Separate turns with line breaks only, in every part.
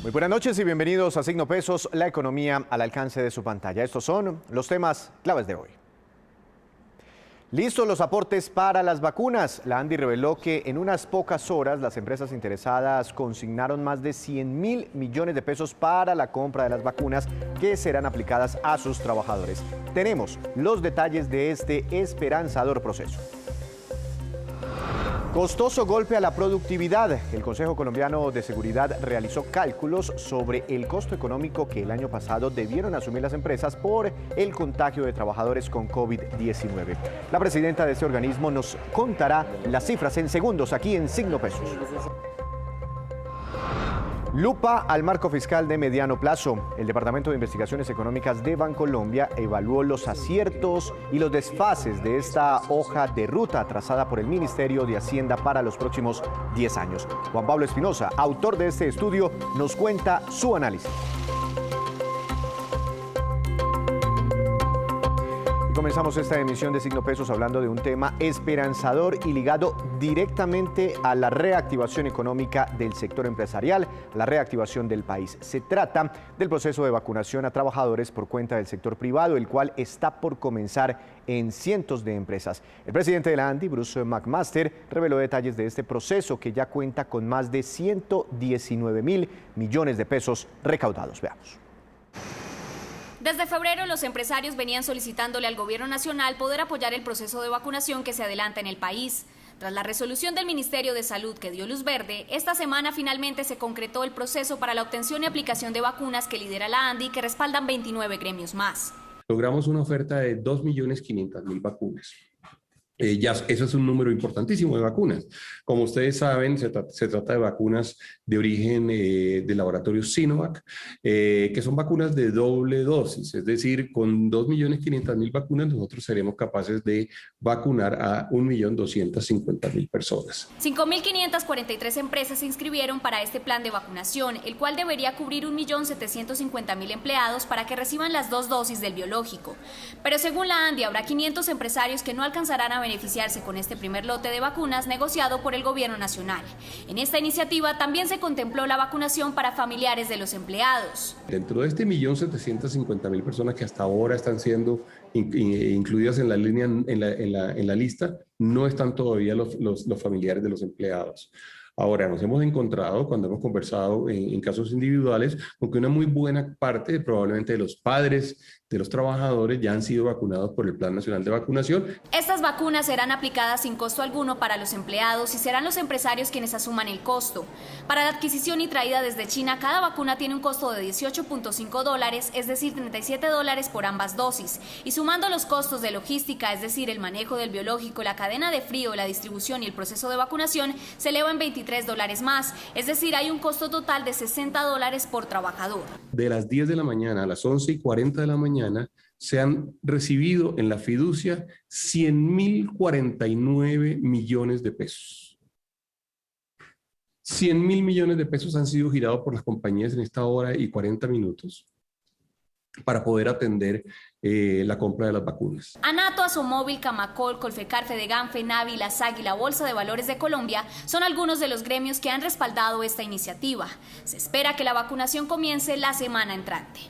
Muy buenas noches y bienvenidos a Signo Pesos, la economía al alcance de su pantalla. Estos son los temas claves de hoy. Listos los aportes para las vacunas. La ANDI reveló que en unas pocas horas las empresas interesadas consignaron más de 100.000 millones de pesos para la compra de las vacunas que serán aplicadas a sus trabajadores. Tenemos los detalles de este esperanzador proceso. Costoso golpe a la productividad. El Consejo Colombiano de Seguridad realizó cálculos sobre el costo económico que el año pasado debieron asumir las empresas por el contagio de trabajadores con COVID-19. La presidenta de este organismo nos contará las cifras en segundos aquí en Signo Pesos. Lupa al marco fiscal de mediano plazo. El Departamento de Investigaciones Económicas de Bancolombia evaluó los aciertos y los desfases de esta hoja de ruta trazada por el Ministerio de Hacienda para los próximos 10 años. Juan Pablo Espinosa, autor de este estudio, nos cuenta su análisis. Comenzamos esta emisión de Signo Pesos hablando de un tema esperanzador y ligado directamente a la reactivación económica del sector empresarial, la reactivación del país. Se trata del proceso de vacunación a trabajadores por cuenta del sector privado, el cual está por comenzar en cientos de empresas. El presidente de la ANDI, Bruce McMaster, reveló detalles de este proceso que ya cuenta con más de 119.000 millones de pesos recaudados. Veamos.
Desde febrero, los empresarios venían solicitándole al gobierno nacional poder apoyar el proceso de vacunación que se adelanta en el país. Tras la resolución del Ministerio de Salud que dio luz verde, esta semana finalmente se concretó el proceso para la obtención y aplicación de vacunas que lidera la ANDI, que respaldan 29 gremios más.
Logramos una oferta de 2.500.000 vacunas. Eso es un número importantísimo de vacunas. Como ustedes saben, se trata de vacunas de origen del laboratorio Sinovac, que son vacunas de doble dosis, es decir, con 2.500.000 vacunas nosotros seremos capaces de vacunar a 1.250.000 personas.
5.543 empresas se inscribieron para este plan de vacunación, el cual debería cubrir 1.750.000 empleados para que reciban las 2 dosis del biológico. Pero según la ANDI, habrá 500 empresarios que no alcanzarán a beneficiarse con este primer lote de vacunas negociado por el gobierno nacional. En esta iniciativa también se contempló la vacunación para familiares de los empleados.
Dentro de este 1.750.000 personas que hasta ahora están siendo incluidas en la línea, en la lista, no están todavía los familiares de los empleados. Ahora, nos hemos encontrado, cuando hemos conversado en casos individuales, con que una muy buena parte, probablemente de los padres de los trabajadores, ya han sido vacunados por el Plan Nacional de Vacunación.
Estas vacunas serán aplicadas sin costo alguno para los empleados y serán los empresarios quienes asuman el costo. Para la adquisición y traída desde China, cada vacuna tiene un costo de $18.5, es decir, $37 por ambas dosis. Y sumando los costos de logística, es decir, el manejo del biológico, la cadena de frío, la distribución y el proceso de vacunación, se eleva en $23 más, es decir, hay un costo total de $60 por trabajador.
De las 10 de la mañana a las 11:40 de la mañana se han recibido en la fiducia 100.049 millones de pesos. 100.000 millones de pesos han sido girados por las compañías en esta hora y 40 minutos para poder atender la compra de las vacunas.
ANATO, Asomóvil, Camacol, Colfecar, Fedegan, FENAVI, la SAG y la Bolsa de Valores de Colombia son algunos de los gremios que han respaldado esta iniciativa. Se espera que la vacunación comience la semana entrante.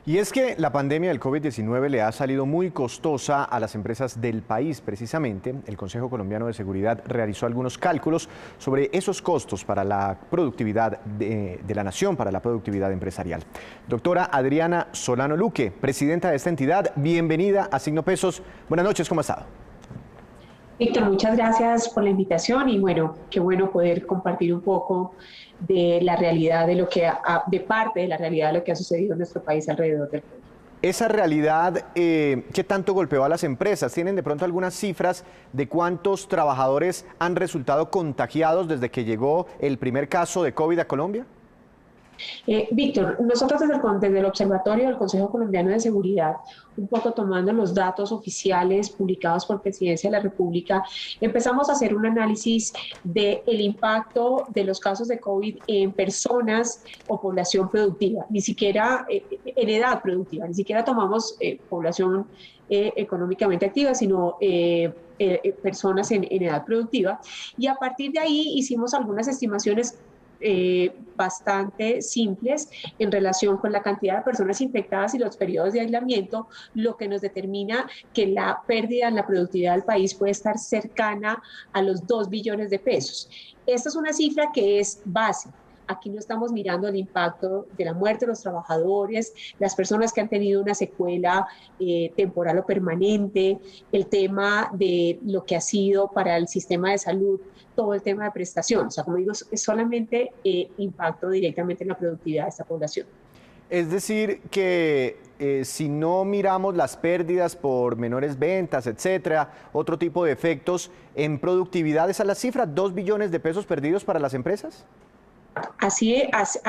Y es que la pandemia del COVID-19 le ha salido muy costosa a las empresas del país. Precisamente, el Consejo Colombiano de Seguridad realizó algunos cálculos sobre esos costos para la productividad de la nación, para la productividad empresarial. Doctora Adriana Solano Luque, presidenta de esta entidad, bienvenida a Signo Pesos. Buenas noches, ¿cómo ha estado?
Víctor, muchas gracias por la invitación y bueno, qué bueno poder compartir un poco de la realidad de de parte de la realidad de lo que ha sucedido en nuestro país alrededor del mundo.
Esa realidad, ¿qué tanto golpeó a las empresas? ¿Tienen de pronto algunas cifras de cuántos trabajadores han resultado contagiados desde que llegó el primer caso de COVID a Colombia?
Víctor, nosotros desde el Observatorio del Consejo Colombiano de Seguridad, un poco tomando los datos oficiales publicados por Presidencia de la República, empezamos a hacer un análisis del impacto de los casos de COVID en personas o población productiva, ni siquiera en edad productiva, ni siquiera tomamos población económicamente activa, sino personas en edad productiva. Y a partir de ahí hicimos algunas estimaciones bastante simples en relación con la cantidad de personas infectadas y los periodos de aislamiento, lo que nos determina que la pérdida en la productividad del país puede estar cercana a los 2 billones de pesos. Esta es una cifra que es base. Aquí no estamos mirando el impacto de la muerte de los trabajadores, las personas que han tenido una secuela temporal o permanente, el tema de lo que ha sido para el sistema de salud, todo el tema de prestación. O sea, como digo, es solamente impacto directamente en la productividad de esta población.
Es decir, que si no miramos las pérdidas por menores ventas, etcétera, otro tipo de efectos en productividad, ¿esa es la cifra? ¿2 billones de pesos perdidos para las empresas?
Así es,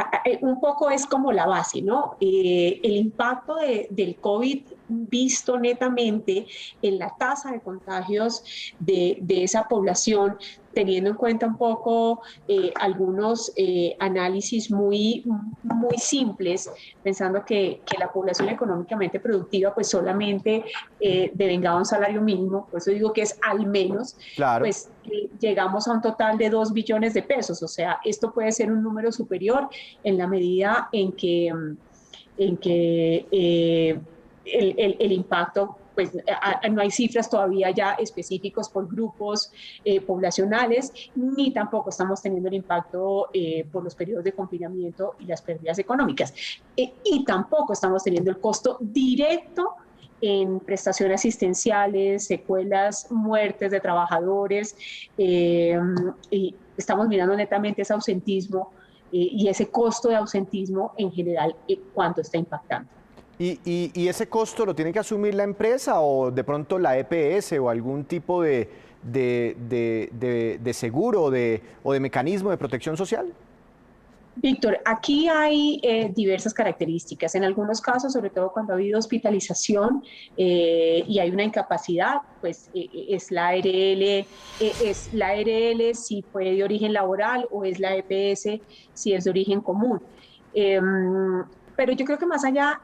un poco es como la base, ¿no? El impacto del COVID visto netamente en la tasa de contagios de esa población, teniendo en cuenta un poco algunos análisis muy simples, pensando que la población económicamente productiva pues solamente devengaba un salario mínimo, por eso digo que es al menos,
Claro.
pues llegamos a un total de 2 billones de pesos, o sea, esto puede ser un número superior en la medida en que el impacto, pues no hay cifras todavía ya específicos por grupos poblacionales, ni tampoco estamos teniendo el impacto por los periodos de confinamiento y las pérdidas económicas. Y tampoco estamos teniendo el costo directo en prestaciones asistenciales, secuelas, muertes de trabajadores, y estamos mirando netamente ese ausentismo y ese costo de ausentismo en general, cuánto está impactando.
¿Y ese costo lo tiene que asumir la empresa o de pronto la EPS o algún tipo de seguro o de mecanismo de protección social?
Víctor, aquí hay diversas características. En algunos casos, sobre todo cuando ha habido hospitalización y hay una incapacidad, pues es la ARL, si fue de origen laboral, o es la EPS si es de origen común. Pero yo creo que más allá,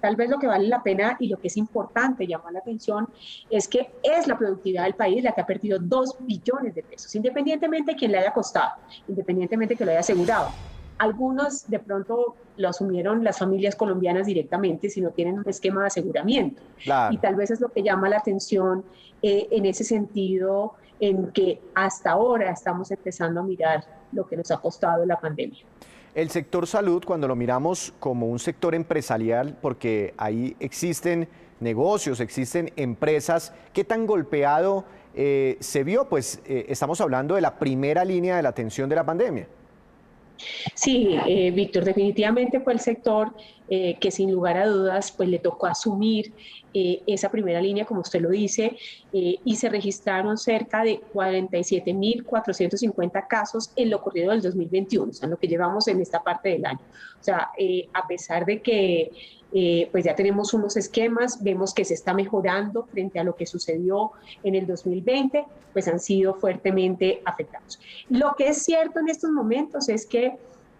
tal vez lo que vale la pena y lo que es importante llamar la atención es que es la productividad del país la que ha perdido 2 billones de pesos, independientemente de quién le haya costado, independientemente de que lo haya asegurado. Algunos de pronto lo asumieron las familias colombianas directamente si no tienen un esquema de aseguramiento.
Claro.
Y tal vez es lo que llama la atención en ese sentido, en que hasta ahora estamos empezando a mirar lo que nos ha costado la pandemia.
El sector salud, cuando lo miramos como un sector empresarial, porque ahí existen negocios, existen empresas, ¿qué tan golpeado se vio? Pues estamos hablando de la primera línea de la atención de la pandemia.
Sí, Víctor, definitivamente fue el sector que sin lugar a dudas pues le tocó asumir esa primera línea, como usted lo dice, y se registraron cerca de 47.450 casos en lo corrido del 2021, o sea, en lo que llevamos en esta parte del año. O sea, a pesar de que pues ya tenemos unos esquemas, vemos que se está mejorando frente a lo que sucedió en el 2020, pues han sido fuertemente afectados. Lo que es cierto en estos momentos es que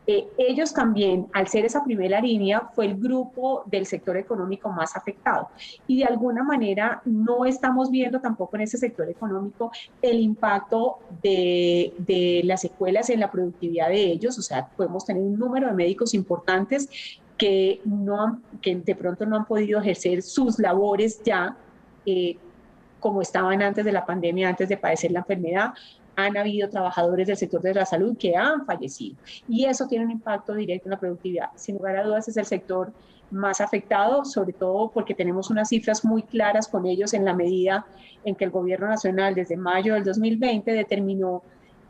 ellos también, al ser esa primera línea, fue el grupo del sector económico más afectado. Y de alguna manera no estamos viendo tampoco en ese sector económico el impacto de las secuelas en la productividad de ellos. O sea, podemos tener un número de médicos importantes que de pronto no han podido ejercer sus labores ya como estaban antes de la pandemia, antes de padecer la enfermedad. Han habido trabajadores del sector de la salud que han fallecido y eso tiene un impacto directo en la productividad. Sin lugar a dudas es el sector más afectado, sobre todo porque tenemos unas cifras muy claras con ellos en la medida en que el gobierno nacional desde mayo del 2020 determinó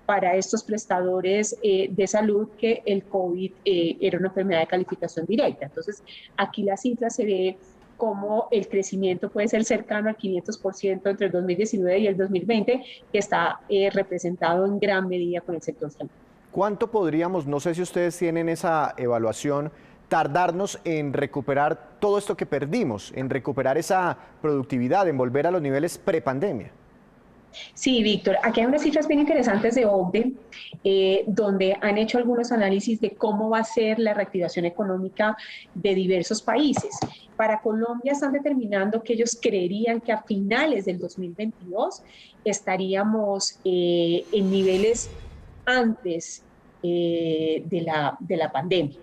para estos prestadores de salud que el COVID era una enfermedad de calificación directa. Entonces, aquí la cifra se ve como el crecimiento puede ser cercano al 500% entre el 2019 y el 2020, que está representado en gran medida con el sector salud.
¿Cuánto podríamos, no sé si ustedes tienen esa evaluación, tardarnos en recuperar todo esto que perdimos, en recuperar esa productividad, en volver a los niveles prepandemia?
Sí, Víctor, aquí hay unas cifras bien interesantes de OCDE, donde han hecho algunos análisis de cómo va a ser la reactivación económica de diversos países. Para Colombia están determinando que ellos creerían que a finales del 2022 estaríamos en niveles antes de la pandemia.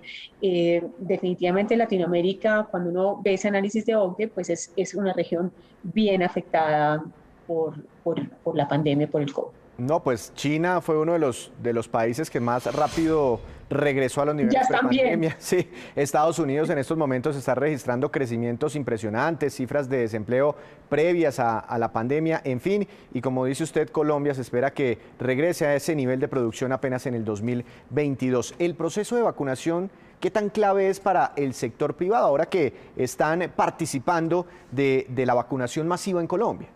Definitivamente Latinoamérica, cuando uno ve ese análisis de OCDE, pues es una región bien afectada por la pandemia, por el COVID.
No, pues China fue uno de los países que más rápido regresó a los niveles
Ya
pre-pandemia.
bien.
Sí, Estados Unidos en estos momentos está registrando crecimientos impresionantes, cifras de desempleo previas a la pandemia, en fin, y como dice usted, Colombia se espera que regrese a ese nivel de producción apenas en el 2022. El proceso de vacunación, ¿qué tan clave es para el sector privado ahora que están participando de la vacunación masiva en Colombia?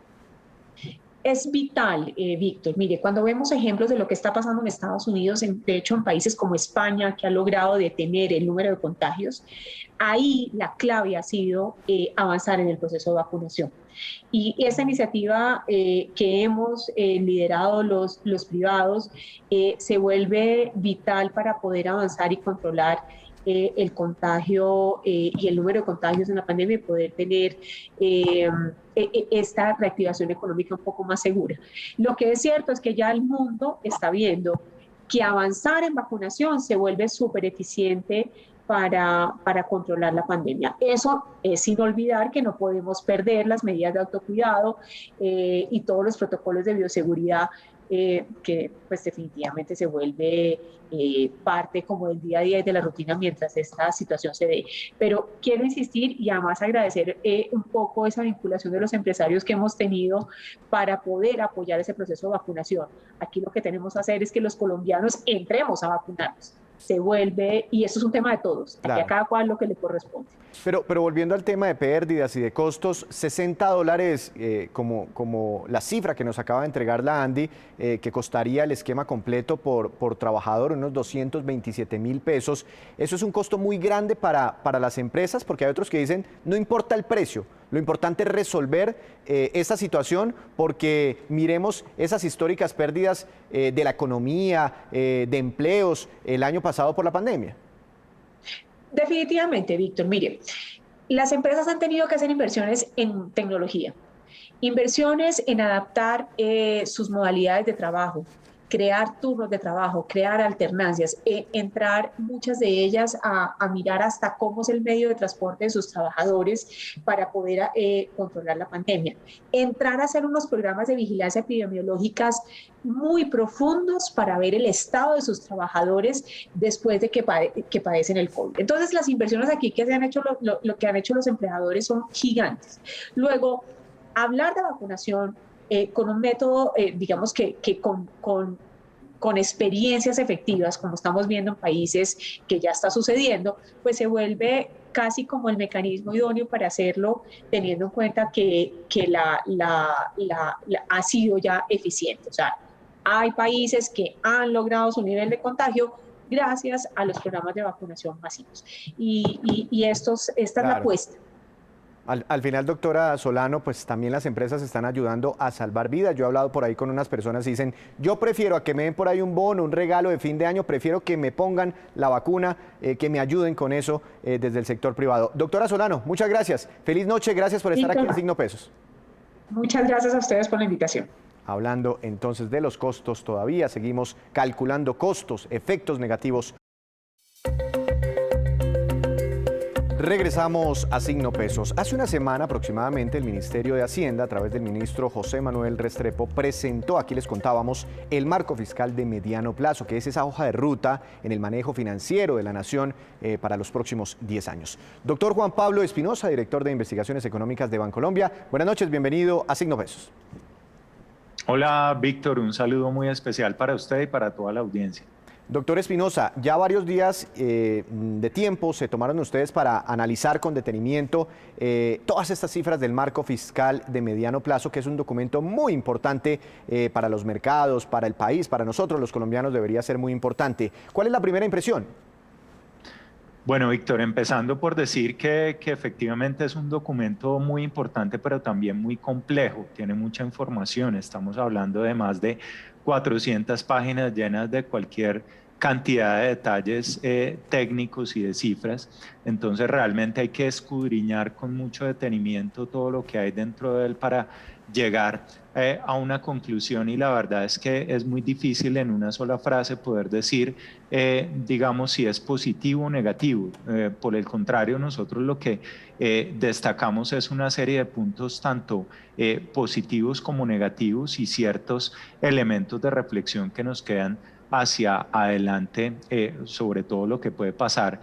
Es vital, Víctor. Mire, cuando vemos ejemplos de lo que está pasando en Estados Unidos, de hecho en países como España, que ha logrado detener el número de contagios, ahí la clave ha sido avanzar en el proceso de vacunación. Y esa iniciativa que hemos liderado los privados se vuelve vital para poder avanzar y controlar el contagio y el número de contagios en la pandemia y poder tener esta reactivación económica un poco más segura. Lo que es cierto es que ya el mundo está viendo que avanzar en vacunación se vuelve súper eficiente para controlar la pandemia. Eso es sin olvidar que no podemos perder las medidas de autocuidado y todos los protocolos de bioseguridad que pues definitivamente se vuelve parte como del día a día y de la rutina mientras esta situación se dé. Pero quiero insistir y además agradecer un poco esa vinculación de los empresarios que hemos tenido para poder apoyar ese proceso de vacunación. Aquí lo que tenemos que hacer es que los colombianos entremos a vacunarnos. Se vuelve, y eso es un tema de todos,
Claro.
aquí a cada cual lo que le corresponde.
Pero volviendo al tema de pérdidas y de costos, $60 como la cifra que nos acaba de entregar la ANDI, que costaría el esquema completo por trabajador, unos 227.000 pesos. Eso es un costo muy grande para las empresas, porque hay otros que dicen, no importa el precio, lo importante es resolver esta situación, porque miremos esas históricas pérdidas de la economía, de empleos el año pasado por la pandemia.
Definitivamente, Víctor. Mire, las empresas han tenido que hacer inversiones en tecnología, inversiones en adaptar sus modalidades de trabajo, crear turnos de trabajo, crear alternancias, entrar muchas de ellas a mirar hasta cómo es el medio de transporte de sus trabajadores para poder controlar la pandemia. Entrar a hacer unos programas de vigilancia epidemiológicas muy profundos para ver el estado de sus trabajadores después de que padecen el COVID. Entonces, las inversiones aquí que se han hecho, lo que han hecho los empleadores son gigantes. Luego, hablar de vacunación con un método, digamos que con experiencias efectivas, como estamos viendo en países que ya está sucediendo, pues se vuelve casi como el mecanismo idóneo para hacerlo, teniendo en cuenta que ha sido ya eficiente. O sea, hay países que han logrado su nivel de contagio gracias a los programas de vacunación masivos. Y esta es la apuesta.
Al final, doctora Solano, pues también las empresas están ayudando a salvar vidas. Yo he hablado por ahí con unas personas y dicen, yo prefiero a que me den por ahí un bono, un regalo de fin de año, prefiero que me pongan la vacuna, que me ayuden con eso desde el sector privado. Doctora Solano, muchas gracias. Feliz noche, gracias por estar aquí en Signo Pesos.
Muchas gracias a ustedes por la invitación.
Hablando entonces de los costos, todavía seguimos calculando costos, efectos negativos. Regresamos a Signo Pesos. Hace una semana aproximadamente el Ministerio de Hacienda, a través del ministro José Manuel Restrepo, presentó, aquí les contábamos, el marco fiscal de mediano plazo, que es esa hoja de ruta en el manejo financiero de la nación para los próximos 10 años. Doctor Juan Pablo Espinosa, director de Investigaciones Económicas de Bancolombia. Buenas noches, bienvenido a Signo Pesos.
Hola, Víctor, un saludo muy especial para usted y para toda la audiencia.
Doctor Espinosa, ya varios días de tiempo se tomaron ustedes para analizar con detenimiento todas estas cifras del marco fiscal de mediano plazo, que es un documento muy importante para los mercados, para el país, para nosotros los colombianos debería ser muy importante. ¿Cuál es la primera impresión?
Bueno, Víctor, empezando por decir que efectivamente es un documento muy importante, pero también muy complejo, tiene mucha información, estamos hablando de más de 400 páginas llenas de cualquier cantidad de detalles técnicos y de cifras. Entonces realmente hay que escudriñar con mucho detenimiento todo lo que hay dentro de él para llegar a una conclusión, y la verdad es que es muy difícil en una sola frase poder decir, digamos, si es positivo o negativo. Por el contrario, nosotros lo que destacamos es una serie de puntos tanto positivos como negativos y ciertos elementos de reflexión que nos quedan hacia adelante sobre todo lo que puede pasar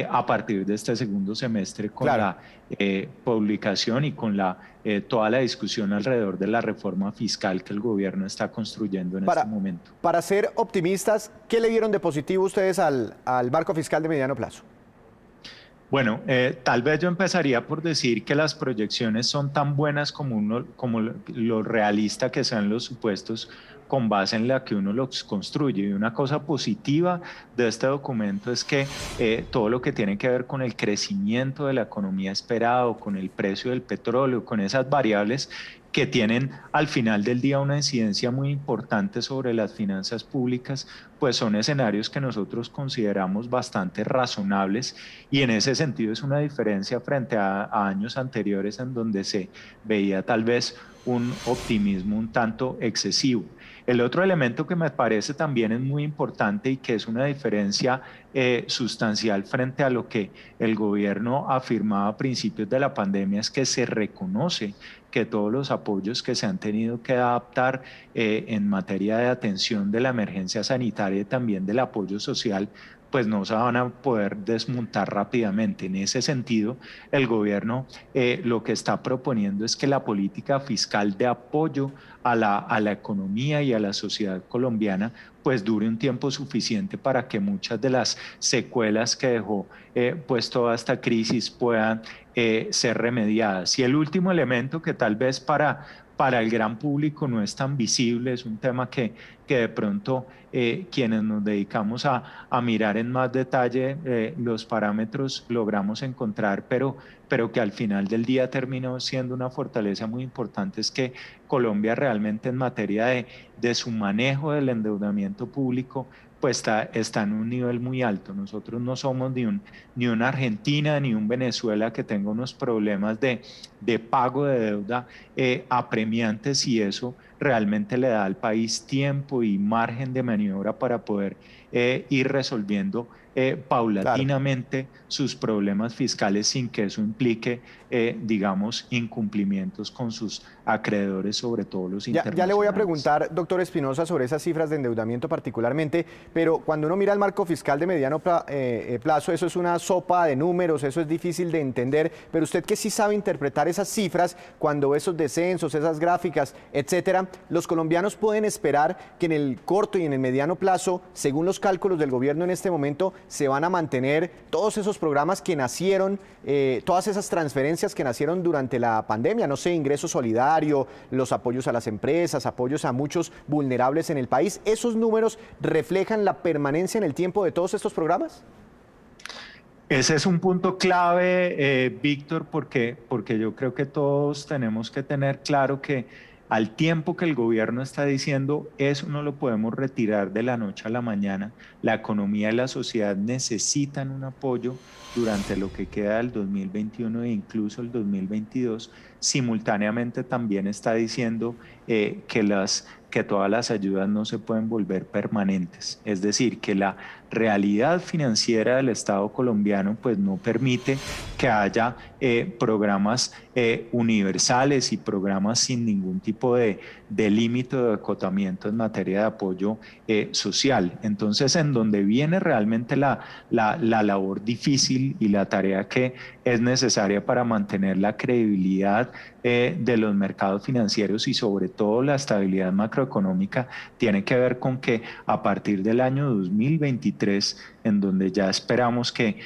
a partir de este segundo semestre con la publicación y con toda la discusión alrededor de la reforma fiscal que el gobierno está construyendo en este momento.
Para ser optimistas, ¿qué le dieron de positivo ustedes al marco fiscal de mediano plazo?
Bueno, tal vez yo empezaría por decir que las proyecciones son tan buenas como lo realista que sean los supuestos con base en la que uno los construye. Y una cosa positiva de este documento es que todo lo que tiene que ver con el crecimiento de la economía esperado, con el precio del petróleo, con esas variables que tienen al final del día una incidencia muy importante sobre las finanzas públicas, pues son escenarios que nosotros consideramos bastante razonables, y en ese sentido es una diferencia frente a años anteriores en donde se veía tal vez un optimismo un tanto excesivo. El otro elemento que me parece también es muy importante y que es una diferencia sustancial frente a lo que el gobierno afirmaba a principios de la pandemia es que se reconoce que todos los apoyos que se han tenido que adaptar en materia de atención de la emergencia sanitaria y también del apoyo social, pues no se van a poder desmontar rápidamente. En ese sentido, el gobierno lo que está proponiendo es que la política fiscal de apoyo a la economía y a la sociedad colombiana pues dure un tiempo suficiente para que muchas de las secuelas que dejó pues toda esta crisis puedan ser remediadas. Y el último elemento que tal vez para el gran público no es tan visible, es un tema que de pronto quienes nos dedicamos a mirar en más detalle los parámetros logramos encontrar, pero que al final del día terminó siendo una fortaleza muy importante, es que Colombia realmente en materia de su manejo del endeudamiento público pues está en un nivel muy alto. Nosotros no somos ni una Argentina ni un Venezuela que tenga unos problemas de pago de deuda apremiantes, y eso realmente le da al país tiempo y margen de maniobra para poder ir resolviendo paulatinamente sus problemas fiscales sin que eso implique, digamos, incumplimientos con sus acreedores, sobre todo los internacionales.
Ya le voy a preguntar, doctor Espinosa, sobre esas cifras de endeudamiento particularmente, pero cuando uno mira el marco fiscal de mediano plazo, eso es una sopa de números, eso es difícil de entender, pero usted que sí sabe interpretar esas cifras, cuando ve esos descensos, esas gráficas, etcétera, los colombianos pueden esperar que en el corto y en el mediano plazo, según los cálculos del gobierno en este momento, se van a mantener todos esos programas que nacieron, todas esas transferencias que nacieron durante la pandemia, no sé, ingreso solidario, los apoyos a las empresas, apoyos a muchos vulnerables en el país. ¿Esos números reflejan la permanencia en el tiempo de todos estos programas?
Ese es un punto clave, Víctor, porque yo creo que todos tenemos que tener claro que al tiempo que el gobierno está diciendo eso no lo podemos retirar de la noche a la mañana, la economía y la sociedad necesitan un apoyo durante lo que queda del 2021 e incluso el 2022, simultáneamente también está diciendo que todas las ayudas no se pueden volver permanentes. Es decir, que la realidad financiera del Estado colombiano pues no permite que haya programas universales y programas sin ningún tipo de límite o de acotamiento en materia de apoyo social. Entonces, en donde viene realmente la labor difícil y la tarea que es necesaria para mantener la credibilidad de los mercados financieros y sobre todo la estabilidad macroeconómica, tiene que ver con que a partir del año 2023, en donde ya esperamos que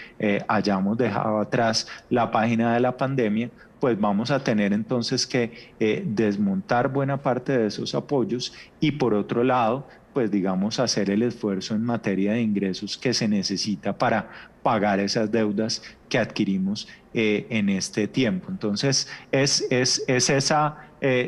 hayamos dejado atrás la página de la pandemia, pues vamos a tener entonces que desmontar buena parte de esos apoyos y por otro lado, pues digamos hacer el esfuerzo en materia de ingresos que se necesita para pagar esas deudas que adquirimos en este tiempo. Entonces es esa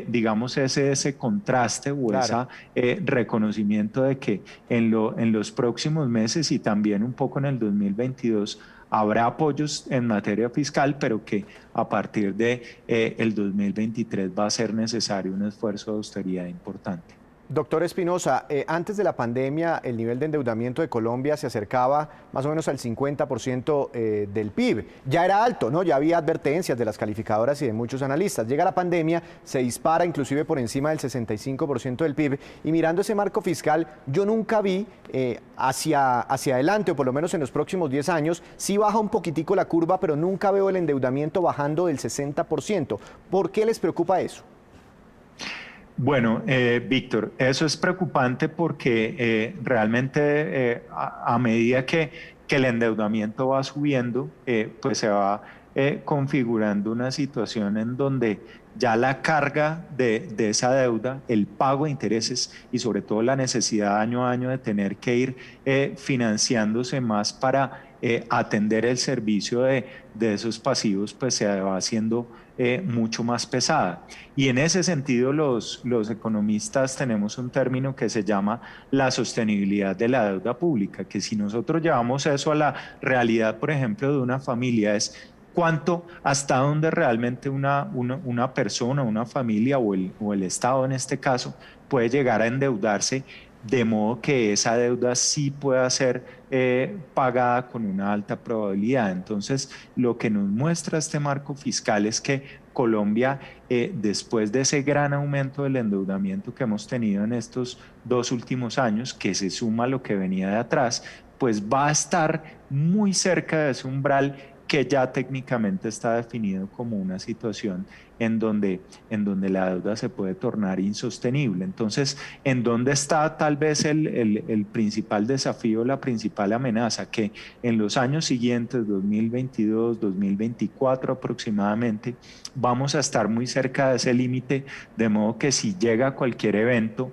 digamos, ese contraste o
Claro.
ese reconocimiento de que en los próximos meses y también un poco en el 2022 habrá apoyos en materia fiscal, pero que a partir de el 2023 va a ser necesario un esfuerzo de austeridad importante.
Doctor Espinosa, antes de la pandemia el nivel de endeudamiento de Colombia se acercaba más o menos al 50% del PIB. Ya era alto, ¿no? Ya había advertencias de las calificadoras y de muchos analistas. Llega la pandemia, se dispara inclusive por encima del 65% del PIB y mirando ese marco fiscal, yo nunca vi hacia adelante, o por lo menos en los próximos 10 años, sí baja un poquitico la curva, pero nunca veo el endeudamiento bajando del 60%. ¿Por qué les preocupa eso?
Bueno, Víctor, eso es preocupante porque realmente a medida que el endeudamiento va subiendo, pues se va configurando una situación en donde ya la carga de esa deuda, el pago de intereses y sobre todo la necesidad año a año de tener que ir financiándose más para atender el servicio de esos pasivos, pues se va haciendo mucho más pesada. Y en ese sentido los economistas tenemos un término que se llama la sostenibilidad de la deuda pública, que si nosotros llevamos eso a la realidad, por ejemplo, de una familia, es cuánto, hasta dónde realmente una persona, una familia o el Estado en este caso puede llegar a endeudarse de modo que esa deuda sí pueda ser pagada con una alta probabilidad. Entonces, lo que nos muestra este marco fiscal es que Colombia, después de ese gran aumento del endeudamiento que hemos tenido en estos 2 últimos años, que se suma a lo que venía de atrás, pues va a estar muy cerca de ese umbral que ya técnicamente está definido como una situación en donde la deuda se puede tornar insostenible. Entonces, ¿en dónde está tal vez el principal desafío, la principal amenaza? Que en los años siguientes, 2022, 2024 aproximadamente, vamos a estar muy cerca de ese límite, de modo que si llega cualquier evento,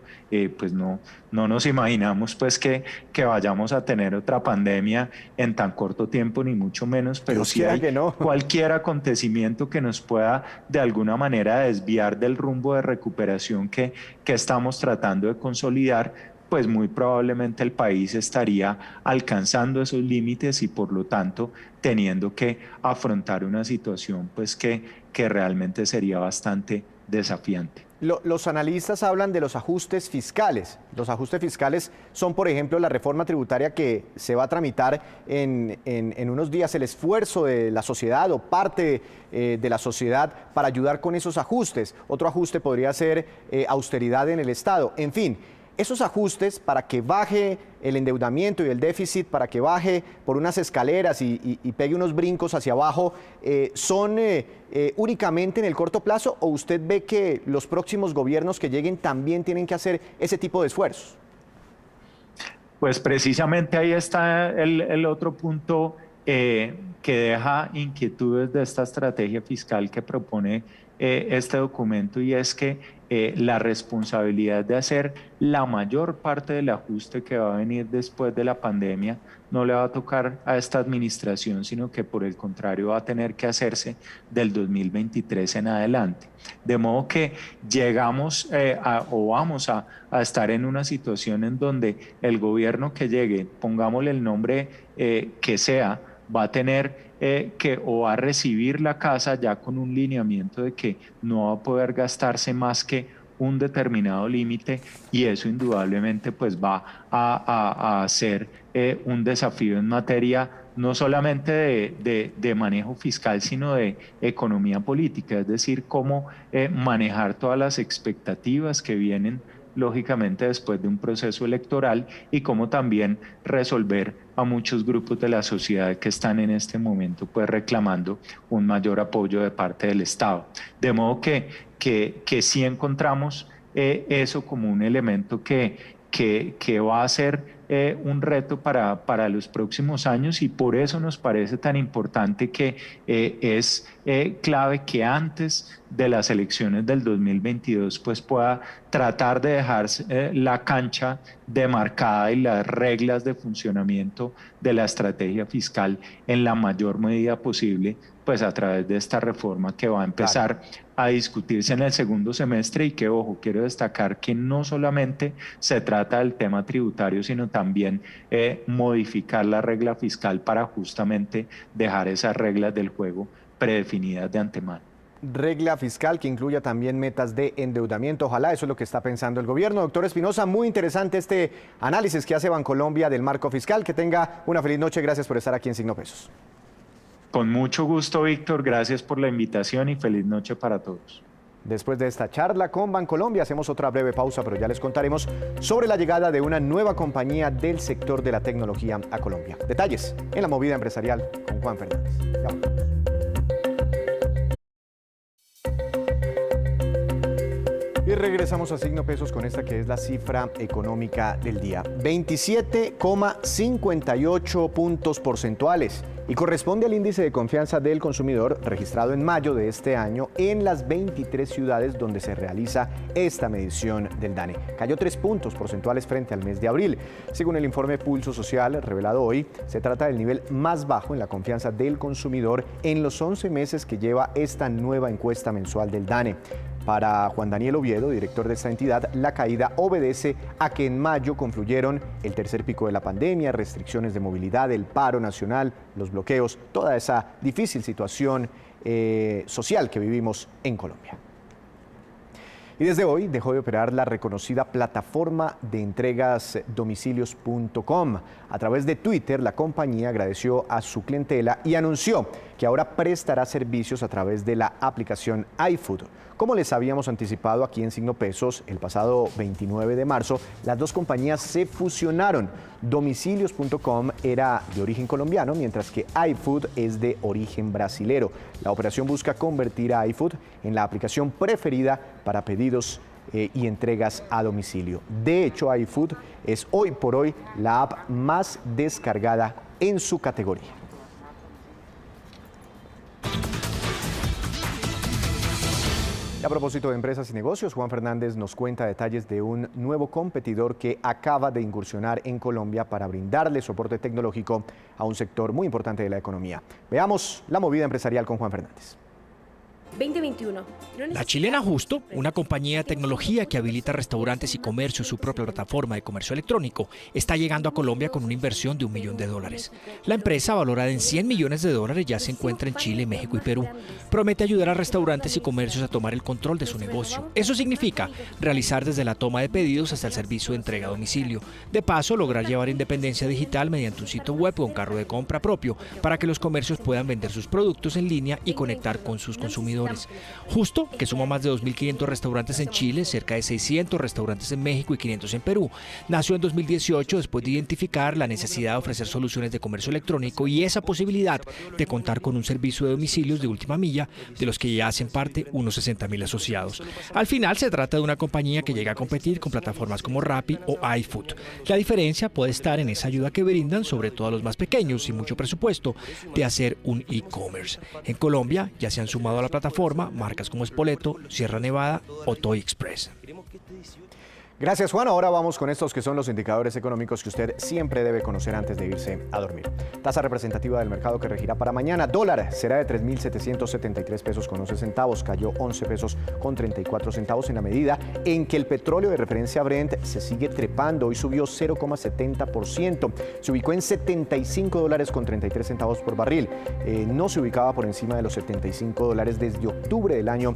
pues no nos imaginamos pues que vayamos a tener otra pandemia en tan corto tiempo, ni mucho menos, pero si hay cualquier acontecimiento que nos pueda de alguna manera desviar del rumbo de recuperación que estamos tratando de consolidar, pues muy probablemente el país estaría alcanzando esos límites y por lo tanto teniendo que afrontar una situación pues que realmente sería bastante desafiante.
Los analistas hablan de los ajustes fiscales. Los ajustes fiscales son, por ejemplo, la reforma tributaria que se va a tramitar en unos días, el esfuerzo de la sociedad o parte de la sociedad para ayudar con esos ajustes. Otro ajuste podría ser austeridad en el Estado. En fin, esos ajustes para que baje el endeudamiento y el déficit, para que baje por unas escaleras y pegue unos brincos hacia abajo, ¿son únicamente en el corto plazo o usted ve que los próximos gobiernos que lleguen también tienen que hacer ese tipo de esfuerzos?
Pues precisamente ahí está el otro punto que deja inquietudes de esta estrategia fiscal que propone este documento, y es que la responsabilidad de hacer la mayor parte del ajuste que va a venir después de la pandemia no le va a tocar a esta administración, sino que por el contrario va a tener que hacerse del 2023 en adelante. De modo que llegamos vamos a estar en una situación en donde el gobierno que llegue, pongámosle el nombre que sea, va a tener o va a recibir la casa ya con un lineamiento de que no va a poder gastarse más que un determinado límite, y eso indudablemente pues va a ser un desafío en materia no solamente de manejo fiscal, sino de economía política, es decir, cómo manejar todas las expectativas que vienen lógicamente después de un proceso electoral, y cómo también resolver a muchos grupos de la sociedad que están en este momento pues reclamando un mayor apoyo de parte del Estado. De modo que sí encontramos eso como un elemento que va a ser un reto para los próximos años, y por eso nos parece tan importante que es clave que antes de las elecciones del 2022 pues pueda tratar de dejar la cancha demarcada y las reglas de funcionamiento de la estrategia fiscal en la mayor medida posible, pues a través de esta reforma que va a empezar a discutirse en el segundo semestre y que, ojo, quiero destacar que no solamente se trata del tema tributario, sino también modificar la regla fiscal para justamente dejar esas reglas del juego predefinidas de antemano.
Regla fiscal que incluya también metas de endeudamiento. Ojalá eso es lo que está pensando el gobierno. Doctor Espinosa, muy interesante este análisis que hace Bancolombia del marco fiscal. Que tenga una feliz noche. Gracias por estar aquí en Signo Pesos.
Con mucho gusto, Víctor. Gracias por la invitación y feliz noche para todos.
Después de esta charla con Bancolombia, hacemos otra breve pausa, pero ya les contaremos sobre la llegada de una nueva compañía del sector de la tecnología a Colombia. Detalles en la movida empresarial con Juan Fernández. Ya volvemos. Y regresamos a Signo Pesos con esta que es la cifra económica del día. 27,58 puntos porcentuales y corresponde al índice de confianza del consumidor registrado en mayo de este año en las 23 ciudades donde se realiza esta medición del DANE. Cayó 3 puntos porcentuales frente al mes de abril. Según el informe Pulso Social revelado hoy, se trata del nivel más bajo en la confianza del consumidor en los 11 meses que lleva esta nueva encuesta mensual del DANE. Para Juan Daniel Oviedo, director de esta entidad, la caída obedece a que en mayo confluyeron el tercer pico de la pandemia, restricciones de movilidad, el paro nacional, los bloqueos, toda esa difícil situación social que vivimos en Colombia. Y desde hoy dejó de operar la reconocida plataforma de entregas domicilios.com. A través de Twitter, la compañía agradeció a su clientela y anunció que ahora prestará servicios a través de la aplicación iFood. Como les habíamos anticipado aquí en Signo Pesos, el pasado 29 de marzo, las dos compañías se fusionaron. Domicilios.com era de origen colombiano, mientras que iFood es de origen brasilero. La operación busca convertir a iFood en la aplicación preferida para pedidos y entregas a domicilio. De hecho, iFood es hoy por hoy la app más descargada en su categoría. A propósito de empresas y negocios, Juan Fernández nos cuenta detalles de un nuevo competidor que acaba de incursionar en Colombia para brindarle soporte tecnológico a un sector muy importante de la economía. Veamos la movida empresarial con Juan Fernández.
2021.
La chilena Justo, una compañía de tecnología que habilita restaurantes y comercios su propia plataforma de comercio electrónico, está llegando a Colombia con una inversión de $1 millón. La empresa, valorada en $100 millones, ya se encuentra en Chile, México y Perú. Promete ayudar a restaurantes y comercios a tomar el control de su negocio. Eso significa realizar desde la toma de pedidos hasta el servicio de entrega a domicilio. De paso, lograr llevar independencia digital mediante un sitio web o un carro de compra propio para que los comercios puedan vender sus productos en línea y conectar con sus consumidores. Justo, que suma más de 2.500 restaurantes en Chile, cerca de 600 restaurantes en México y 500 en Perú, nació en 2018 después de identificar la necesidad de ofrecer soluciones de comercio electrónico y esa posibilidad de contar con un servicio de domicilios de última milla, de los que ya hacen parte unos 60.000 asociados. Al final se trata de una compañía que llega a competir con plataformas como Rappi o iFood. La diferencia puede estar en esa ayuda que brindan, sobre todo a los más pequeños y mucho presupuesto, de hacer un e-commerce. En Colombia ya se han sumado a la plataforma marcas como Spoleto, Sierra Nevada o Toy Express.
Gracias, Juan. Ahora vamos con estos que son los indicadores económicos que usted siempre debe conocer antes de irse a dormir. Tasa representativa del mercado que regirá para mañana. Dólar será de 3.773 pesos con 11 centavos. Cayó 11 pesos con 34 centavos en la medida en que el petróleo de referencia Brent se sigue trepando. Hoy subió 0,70%. Se ubicó en $75 con 33 centavos por barril. No se ubicaba por encima de los $75 desde octubre del año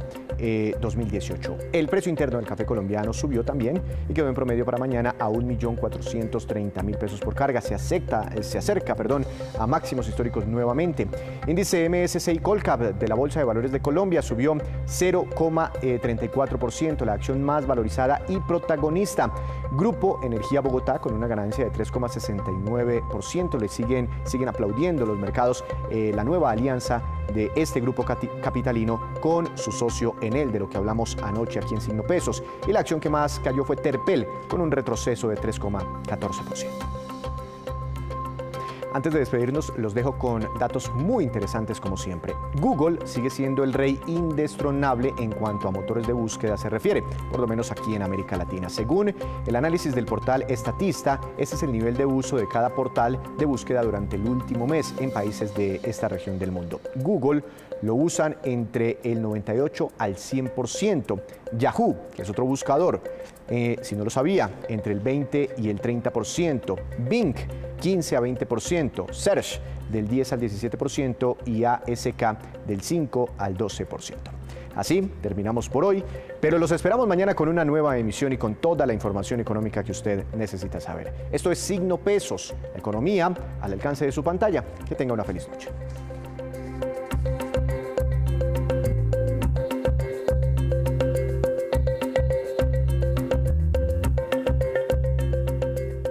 2018. El precio interno del café colombiano subió también y quedó en promedio para mañana a 1.430.000 pesos por carga. Se acerca a máximos históricos nuevamente. Índice MSCI Colcap de la Bolsa de Valores de Colombia subió 0,34%, la acción más valorizada y protagonista. Grupo Energía Bogotá con una ganancia de 3,69%. Le siguen aplaudiendo los mercados la nueva alianza de este grupo capitalino con su socio Enel, de lo que hablamos anoche aquí en Signo Pesos. Y la acción que más cayó fue Terpel, con un retroceso de 3,14%. Antes de despedirnos, los dejo con datos muy interesantes como siempre. Google sigue siendo el rey indestronable en cuanto a motores de búsqueda se refiere, por lo menos aquí en América Latina. Según el análisis del portal Statista, ese es el nivel de uso de cada portal de búsqueda durante el último mes en países de esta región del mundo. Google lo usan entre el 98 al 100%. Yahoo, que es otro buscador, si no lo sabía, entre el 20 y el 30%. Bing, 15 a 20%. Search, del 10 al 17%. Y ASK, del 5 al 12%. Así terminamos por hoy, pero los esperamos mañana con una nueva emisión y con toda la información económica que usted necesita saber. Esto es Signo Pesos, economía al alcance de su pantalla. Que tenga una feliz noche.